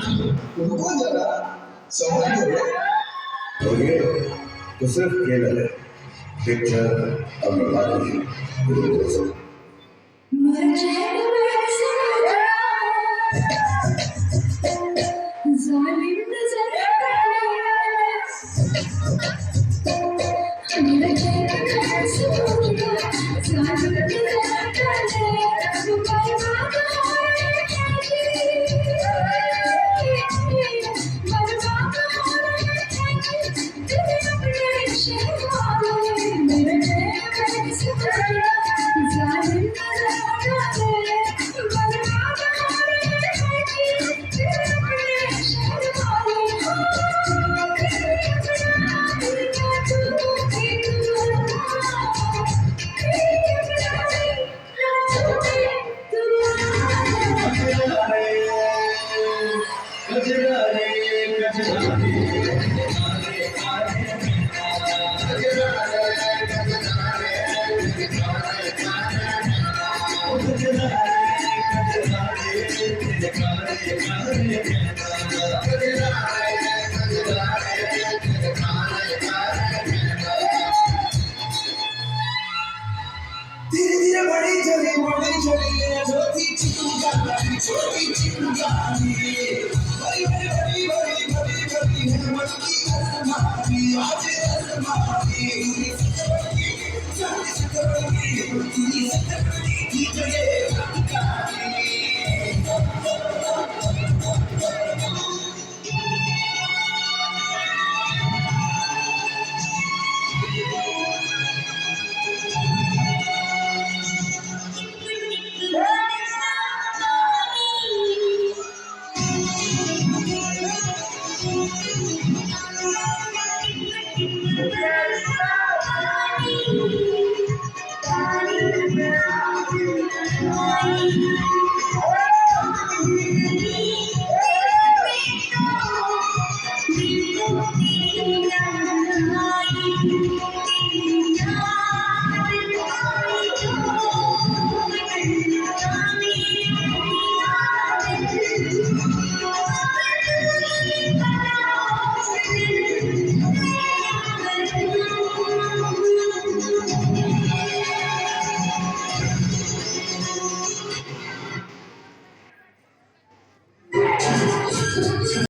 रुको जरा, समझ लो। तो ये तो सिर्फ ट्रेलर है, पिक्चर अब बाकी है। छोटी चिंगारी बड़ी बड़ी बड़ी बड़ी बड़ी है मन की अलमारी आज अलमारी की Thank you.